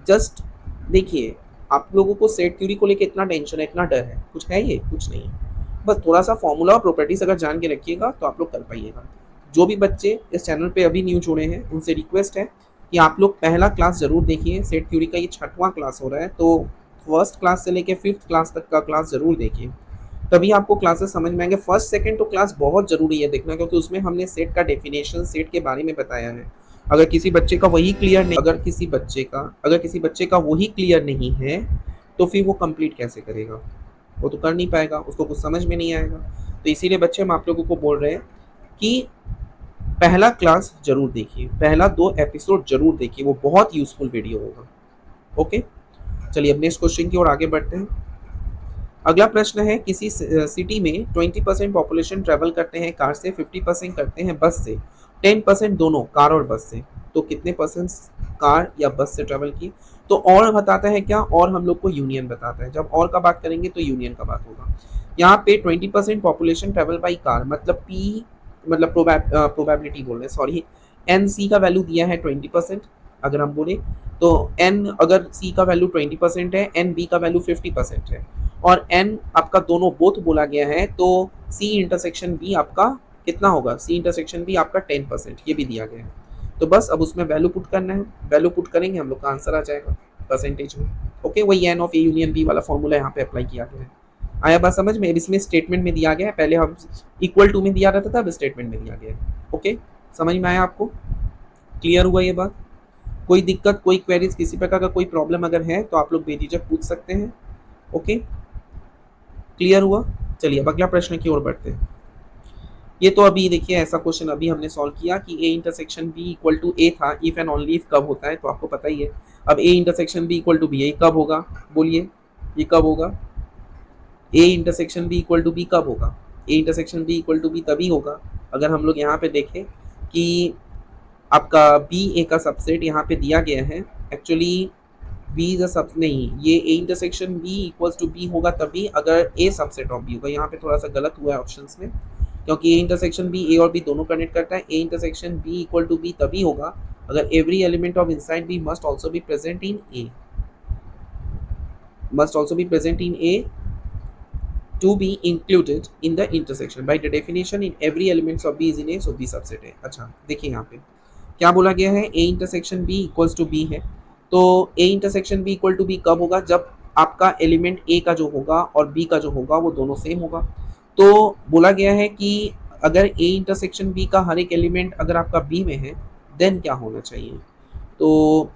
जस्ट देखिए, आप लोगों को सेट थ्योरी को लेकर इतना टेंशन है, इतना डर है, कुछ है ये? कुछ नहीं है। बस थोड़ा सा फॉर्मूला और प्रॉपर्टीज अगर जान के रखिएगा तो आप लोग कर पाइएगा। जो भी बच्चे इस चैनल पे अभी न्यू जुड़े हैं उनसे रिक्वेस्ट है कि आप लोग पहला क्लास जरूर देखिए। सेट थ्योरी का ये 6वां क्लास हो रहा है, तो फर्स्ट क्लास से लेके 5th क्लास तक का क्लास जरूर देखिए, तभी आपको क्लासेस समझ में आएंगे। फर्स्ट सेकंड तो क्लास बहुत जरूरी है देखना, क्योंकि उसमें हमने सेट का डेफिनेशन, सेट के बारे में बताया है। अगर किसी बच्चे का वही क्लियर नहीं, अगर किसी बच्चे का वही क्लियर नहीं है तो फिर वो कंप्लीट कैसे करेगा? वो तो कर नहीं पाएगा, उसको कुछ समझ में नहीं आएगा। तो इसीलिए बच्चे हम आप लोगों को बोल रहे हैं कि पहला क्लास जरूर देखिए, पहला 2 एपिसोड जरूर देखिए, वो बहुत यूजफुल वीडियो होगा। ओके, चलिए अब नेक्स्ट क्वेश्चन की ओर आगे बढ़ते हैं। अगला प्रश्न है, किसी सिटी में 20% पॉपुलेशन ट्रेवल करते हैं कार से, 50% करते हैं बस से, 10% दोनों कार और बस से, तो कितने परसेंट कार या बस से ट्रेवल की? तो और बताता है क्या? और हम लोग को यूनियन बताता है। जब और का बात करेंगे तो यूनियन का बात होगा। यहाँ पे 20% पॉपुलेशन ट्रेवल बाई कार मतलब पी, मतलब प्रोबेबिलिटी बोल रहे हैं, सॉरी, एन सी का वैल्यू दिया है 20%। अगर हम बोले तो एन, अगर सी का वैल्यू 20% है, एन बी का वैल्यू 50% है, और एन आपका दोनों बोथ बोला गया है, तो सी इंटरसेक्शन बी आपका कितना होगा? सी इंटरसेक्शन बी आपका 10%, ये भी दिया गया है। तो बस अब उसमें वैल्यू पुट करना है, वैल्यू पुट करेंगे हम लोग का आंसर आ जाएगा परसेंटेज में। ओके, वही N of A union B वाला फॉर्मूला यहाँ पे अप्लाई किया गया है। आया बात समझ में? इसमें स्टेटमेंट में दिया गया है, पहले हम इक्वल टू में दिया रहता था, अब स्टेटमेंट में दिया गया है। ओके, समझ में आया आपको? क्लियर हुआ ये बात? कोई दिक्कत, कोई क्वेरीज, किसी प्रकार का कोई प्रॉब्लम अगर है तो आप लोग बेझिझक पूछ सकते हैं। ओके, क्लियर हुआ? चलिए अब अगला प्रश्न की ओर बढ़ते हैं। ये तो अभी देखिए ऐसा क्वेश्चन अभी हमने सॉल्व किया कि A intersection B equal to A था, इफ एंड ओनली इफ कब होता है, तो आपको पता ही है। अब A intersection B equal to B, ये कब होगा? बोलिए, ये कब होगा? A intersection B equal to B कब होगा? A intersection B equal to B तभी होगा अगर हम लोग यहाँ पे देखें कि आपका बी ए का सबसेट यहाँ पे दिया गया है। एक्चुअली बी इज अ सब नहीं, ये A intersection B equals to B होगा तभी अगर ए सबसेट ऑफ बी होगा। यहाँ पे थोड़ा सा गलत हुआ है ऑप्शंस में, क्योंकि ए इंटरसेक्शन बी ए और बी दोनों कनेक्ट करता है। A intersection B equal to B तभी होगा अगर every element of inside B must also be present in A, must also be present in A to be included in the intersection. By the definition, in every element of B is in A, so B subset है। अच्छा देखिए यहाँ पे क्या बोला गया है? A intersection B equals to B है, तो A intersection B equal to B कब होगा? जब आपका एलिमेंट A का जो होगा और B का जो होगा वो दोनों सेम होगा। तो बोला गया है कि अगर A इंटरसेक्शन B का हर एक एलिमेंट अगर आपका B में है देन क्या होना चाहिए? तो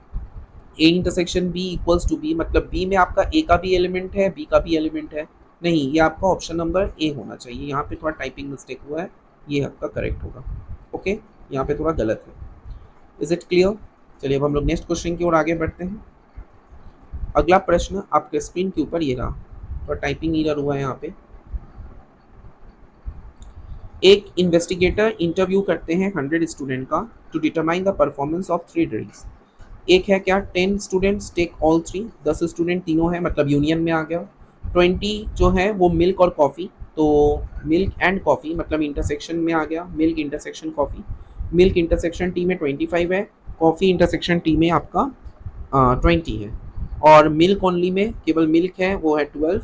A intersection B equals to B मतलब बी में आपका ए का भी एलिमेंट है, बी का भी एलिमेंट है। नहीं, ये आपका ऑप्शन नंबर ए होना चाहिए। यहाँ पे थोड़ा टाइपिंग मिस्टेक हुआ है, ये आपका करेक्ट होगा। ओके, यहाँ पे थोड़ा गलत है। Is it clear? चलिए अब हम लोग नेक्स्ट क्वेश्चन की ओर आगे बढ़ते हैं। अगला प्रश्न आपके स्क्रीन के ऊपर ये रहा, थोड़ा टाइपिंग एरर हुआ है यहाँ पे। एक इन्वेस्टिगेटर इंटरव्यू करते हैं 100 स्टूडेंट का to determine the performance of 3 drinks. एक है क्या? 10 स्टूडेंट्स टेक ऑल 3, 10 स्टूडेंट तीनों है मतलब यूनियन में आ गया। 20 जो है वो मिल्क और कॉफ़ी, तो मिल्क एंड कॉफ़ी मतलब इंटरसेक्शन में आ गया, milk intersection coffee. Milk intersection T में 25 है, कॉफ़ी इंटरसेक्शन टी में आपका 20 है, और मिल्क ओनली में केवल मिल्क है वो है 12,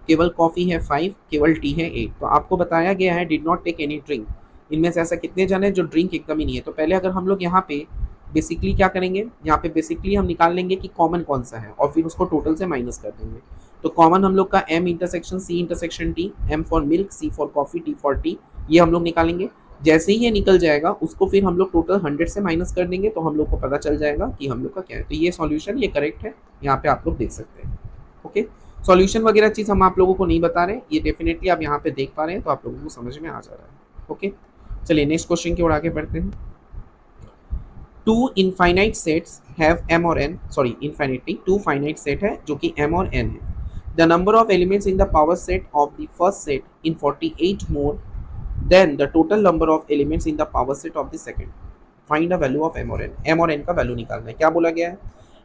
केवल कॉफ़ी है 5, केवल टी है 8। तो आपको बताया गया है did not take any drink. इनमें से ऐसा कितने जन है जो ड्रिंक एकदम ही नहीं है? तो पहले अगर हम लोग यहाँ पे बेसिकली क्या करेंगे, यहाँ पे बेसिकली हम निकाल लेंगे कि कॉमन कौन सा है और फिर उसको टोटल से माइनस कर देंगे। तो कॉमन हम लोग का M intersection C intersection T, M for milk, C for coffee, T for tea, ये हम लोग निकालेंगे। जैसे ही ये निकल जाएगा उसको फिर हम लोग टोटल 100 से माइनस कर देंगे तो हम लोग को पता चल जाएगा कि हम लोग का क्या है। तो ये सॉल्यूशन ये करेक्ट है, यहाँ पे आप लोग देख सकते हैं। ओके, सॉल्यूशन वगैरह चीज़ हम आप लोगों को नहीं बता रहे, ये डेफिनेटली आप यहाँ पे देख पा रहे हैं तो आप लोगों को समझ में आ जा रहा है। ओके, चलिए नेक्स्ट क्वेश्चन की ओर आगे बढ़ते हैं। Two infinite sets have m और n, sorry infinity two finite set है जो कि m और n है। The number of elements in the power set of the first set in 48 more than the total number of elements in the power set of the second. Find the value of m और n। m और n का value निकालना है। क्या बोला गया है,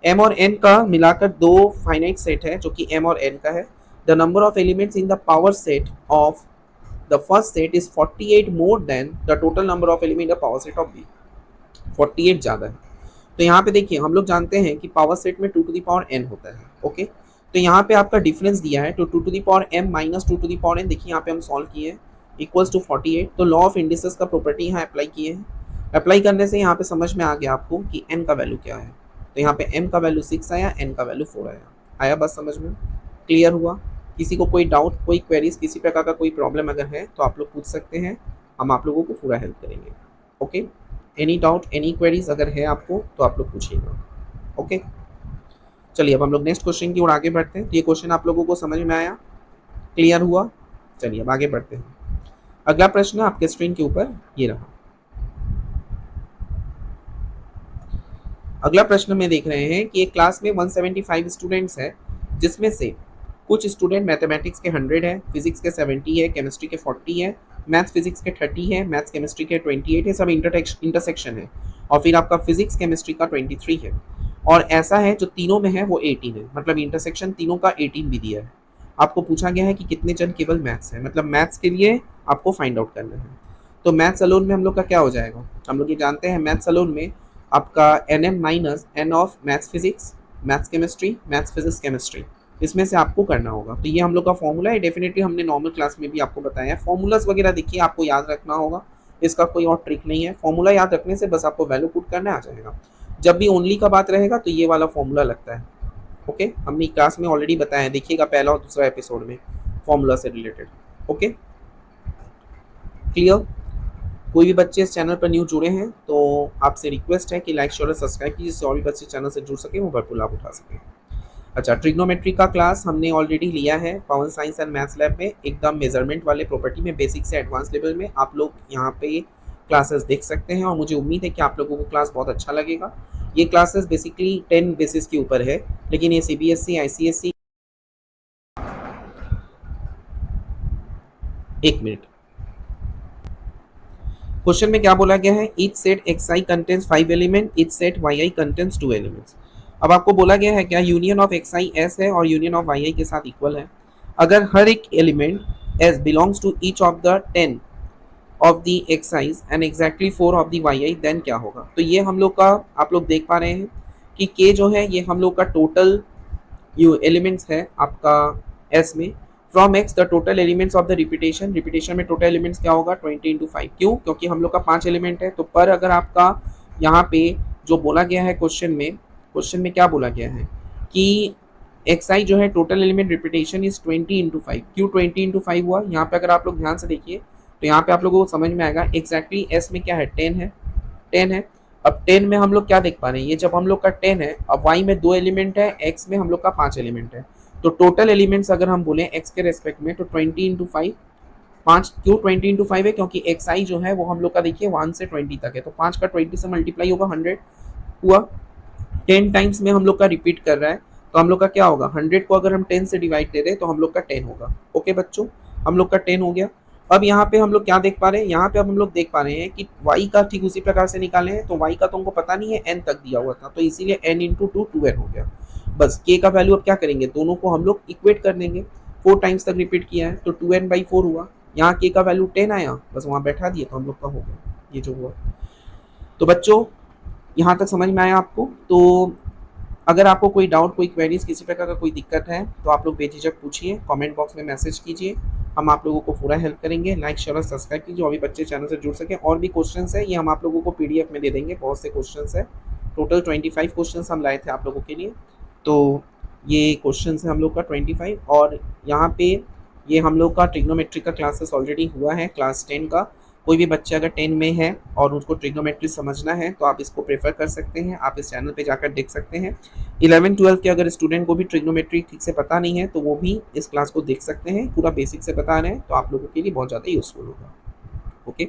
m और n का मिलाकर दो फाइनाइट सेट है जो कि m और n का है। The number of elements in the power set of the first set is 48 more than the total number of element in the power set of B. 48 ज़्यादा है। तो यहाँ पे देखिए हम लोग जानते हैं कि पावर सेट में 2 टू द पावर n होता है। ओके, तो यहाँ पे आपका डिफरेंस दिया है, तो 2 to the power m minus 2 to the power n, देखिए यहाँ पे हम सॉल्व किए हैं, इक्वल्स टू 48। तो लॉ ऑफ इंडिसेस का प्रॉपर्टी यहाँ अप्लाई किए हैं। अप्लाई करने से यहाँ पे समझ में आ गया आपको कि n का वैल्यू क्या है। तो यहाँ पे m का वैल्यू 6 आया, n का वैल्यू 4 आया। आया बस समझ में, क्लियर हुआ? किसी को कोई डाउट, कोई क्वेरीज, किसी प्रकार का कोई प्रॉब्लम अगर है तो आप लोग पूछ सकते हैं, हम आप लोगों को पूरा हेल्प करेंगे। Okay, any doubt, any queries अगर है आपको तो आप लोग पूछिएगा। ओके, चलिए अब हम लोग नेक्स्ट क्वेश्चन की ओर आगे बढ़ते हैं। तो ये क्वेश्चन आप लोगों को समझ में आया, क्लियर हुआ? चलिए अब आगे बढ़ते हैं। अगला प्रश्न आपके स्क्रीन के ऊपर ये रहा। अगला प्रश्न में देख रहे हैं कि एक क्लास में 175 स्टूडेंट्स है, जिसमें से कुछ स्टूडेंट मैथमेटिक्स के 100 है, फिजिक्स के 70 है, केमिस्ट्री के 40 है, मैथ्स फिजिक्स के 30 है, मैथ्स केमिस्ट्री के 28 है, सब इंटरसेक्शन है, और फिर आपका फिजिक्स केमिस्ट्री का 23 है, और ऐसा है जो तीनों में है वो 18 है, मतलब इंटरसेक्शन तीनों का 18 भी दिया है। आपको पूछा गया है कि कितने जन केवल मैथ्स है, मतलब मैथ्स के लिए आपको फाइंड आउट करना है। तो मैथ्स अलोन में हम लोग का क्या हो जाएगा, हम लोग ये जानते हैं मैथ्स अलोन में आपका NM minus n of maths physics, maths chemistry, maths physics chemistry, इसमें से आपको करना होगा। तो ये हम लोग का फॉर्मूला है, डेफिनेटली हमने नॉर्मल क्लास में भी आपको बताया है। फॉर्मूलाज वगैरह देखिए आपको याद रखना होगा, इसका कोई और ट्रिक नहीं है। फॉर्मूला याद रखने से बस आपको वैल्यू पुट करना आ जाएगा। जब भी ओनली का बात रहेगा तो ये वाला फॉर्मूला लगता है। ओके, हमने क्लास में ऑलरेडी बताया है, देखिएगा पहला और दूसरा एपिसोड में फॉर्मूला से रिलेटेड। Okay, clear? कोई भी बच्चे इस चैनल पर न्यू जुड़े हैं तो आपसे रिक्वेस्ट है कि लाइक शेयर और सब्सक्राइब कीजिए, जिससे और भी बच्चे चैनल से जुड़ सके, वो भरपूर लाभ उठा सकें। अच्छा, ट्रिग्नोमेट्री का क्लास हमने ऑलरेडी लिया है पवन साइंस एंड मैथ्स लैब में, एकदम मेजरमेंट वाले प्रॉपर्टी में, बेसिक से एडवांस लेवल में। आप लोग यहाँ पे क्लासेस देख सकते हैं और मुझे उम्मीद है कि आप लोगों को क्लास बहुत अच्छा लगेगा। ये क्लासेस बेसिकली 10 बेसिस के ऊपर है, लेकिन ये CBSE, ICSE, एक मिनट, क्वेश्चन में क्या बोला गया है, each set xi contains 5 element, each set yi contains 2 elements. अब आपको बोला गया है क्या यूनियन ऑफ xi s है और यूनियन ऑफ yi के साथ इक्वल है। अगर हर एक element s belongs to each of the 10 of the xi's and exactly 4 of the yi, then क्या होगा। तो ये हम लोग का, आप लोग देख पा रहे हैं कि k जो है ये हम लोग का टोटल एलिमेंट्स है आपका s में, from x the total elements of the repetition, repetition में टोटल एलिमेंट्स क्या होगा 20 इंटू 5। क्यों? क्योंकि हम लोग का 5 एलिमेंट है। तो पर अगर आपका यहाँ पे जो बोला गया है क्वेश्चन में क्या बोला गया है कि xi जो है total element repetition is 20 into 5। क्यों 20 इंटू 5 हुआ? यहाँ पे अगर आप लोग ध्यान से देखिए तो यहाँ पे आप लोगों को समझ में आएगा, एग्जैक्टली s में क्या है 10 है। अब 10 में हम लोग क्या देख पा रहे हैं, ये जब हम लोग का 10 है, अब y में 2 एलिमेंट है, x में हम लोग का 5 एलिमेंट है। तो टोटल एलिमेंट्स अगर हम बोलें x के रेस्पेक्ट में तो 20 इंटू 5, 5 क्यों 20 इंटू 5 है? क्योंकि xi जो है वो हम लोग का देखिए 1 से 20 तक है, तो 5 का 20 से मल्टीप्लाई होगा 100 हुआ। 10 टाइम्स में हम लोग का रिपीट कर रहा है, तो हम लोग का क्या होगा, 100 को अगर हम 10 से डिवाइड दे दें तो हम लोग का 10 होगा। ओके बच्चों, हम लोग का 10 हो गया। अब यहाँ पे हम लोग क्या देख पा रहे हैं, यहाँ पे अब हम लोग देख पा रहे हैं कि y का ठीक उसी प्रकार से निकाले हैं। तो y का तो हमको पता नहीं है, n तक दिया हुआ था, तो इसीलिए n इंटू 2 2n हो गया। बस k का वैल्यू अब क्या करेंगे, दोनों को हम लोग इक्वेट कर देंगे। 4 टाइम्स तक रिपीट किया है तो 2n/4 हुआ। यहाँ k का वैल्यू 10 आया, बस वहाँ बैठा दिए तो हम लोग का हो गया ये जो हुआ। तो बच्चों यहाँ तक समझ में आया आपको? तो अगर आपको कोई डाउट, कोई क्वेरीज, किसी प्रकार का कोई दिक्कत है तो आप लोग बेझिझक पूछिए, कमेंट बॉक्स में मैसेज कीजिए, हम आप लोगों को पूरा हेल्प करेंगे। लाइक शेयर और सब्सक्राइब कीजिए और भी बच्चे चैनल से जुड़ सके। और भी क्वेश्चंस है ये हम आप लोगों को PDF में दे देंगे, बहुत से क्वेश्चंस है, टोटल 25 क्वेश्चंस हम लाए थे आप लोगों के लिए। तो ये क्वेश्चंस है हम लोग का 25, और यहाँ पे ये हम लोग का ट्रिग्नोमेट्री का क्लासेस ऑलरेडी हुआ है, क्लास 10 का। कोई भी बच्चा अगर 10 में है और उसको ट्रिग्नोमेट्री समझना है तो आप इसको प्रेफर कर सकते हैं, आप इस चैनल पे जाकर देख सकते हैं। 11-12 के अगर स्टूडेंट को भी ट्रिग्नोमेट्री ठीक से पता नहीं है तो वो भी इस क्लास को देख सकते हैं, पूरा बेसिक से बता रहे हैं, तो आप लोगों के लिए बहुत ज़्यादा यूज़फुल होगा। ओके,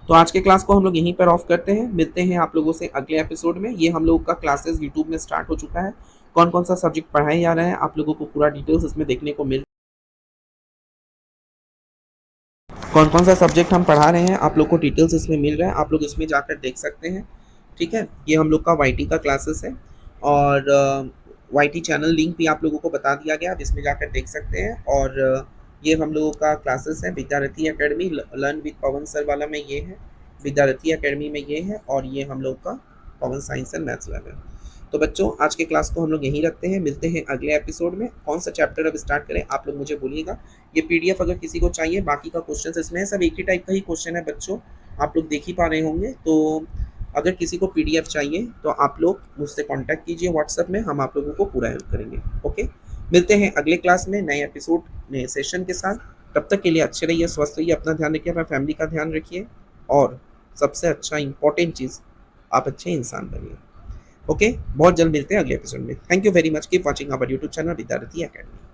तो आज के क्लास को हम लोग यहीं पर ऑफ करते हैं, मिलते हैं आप लोगों से अगले एपिसोड में। ये हम लोगों का क्लासेस यूट्यूब में स्टार्ट हो चुका है, कौन कौन सा सब्जेक्ट पढ़ाया जा रहा है आप लोगों को पूरा डिटेल्स इसमें देखने को मिल, कौन कौन सा सब्जेक्ट हम पढ़ा रहे हैं आप लोग को डिटेल्स इसमें मिल रहा है, आप लोग इसमें जाकर देख सकते हैं। ठीक है, ये हम लोग का वाईटी का क्लासेस है और वाईटी चैनल लिंक भी आप लोगों को बता दिया गया, आप इसमें जाकर देख सकते हैं। और ये हम लोगों का क्लासेस है Vidyarthi Academy learn with Pawan sir वाला में ये है, विद्यारथी एकेडमी में ये है, और ये हम लोग का पवन साइंस एंड मैथ्स लैब है। तो बच्चों आज के क्लास को हम लोग यहीं रखते हैं, मिलते हैं अगले एपिसोड में। कौन सा चैप्टर अब स्टार्ट करें आप लोग मुझे बोलिएगा। ये पीडीएफ अगर किसी को चाहिए, बाकी का क्वेश्चन इसमें है, सब एक ही टाइप का ही क्वेश्चन है बच्चों, आप लोग देख ही पा रहे होंगे। तो अगर किसी को पीडीएफ चाहिए तो आप लोग मुझसे कांटेक्ट कीजिए व्हाट्सएप में, हम आप लोगों को पूरा हेल्प करेंगे। ओके, मिलते हैं अगले क्लास में नए एपिसोड नए सेशन के साथ। तब तक के लिए अच्छे रहिए, स्वस्थ रहिए, अपना ध्यान रखिए, अपना फैमिली का ध्यान रखिए, और सबसे अच्छा इंपॉर्टेंट चीज़ आप अच्छे इंसान बनिए। ओके, बहुत जल्द मिलते हैं अगले एपिसोड में। Thank you very much, keep watching our YouTube channel Vidyarthi academy.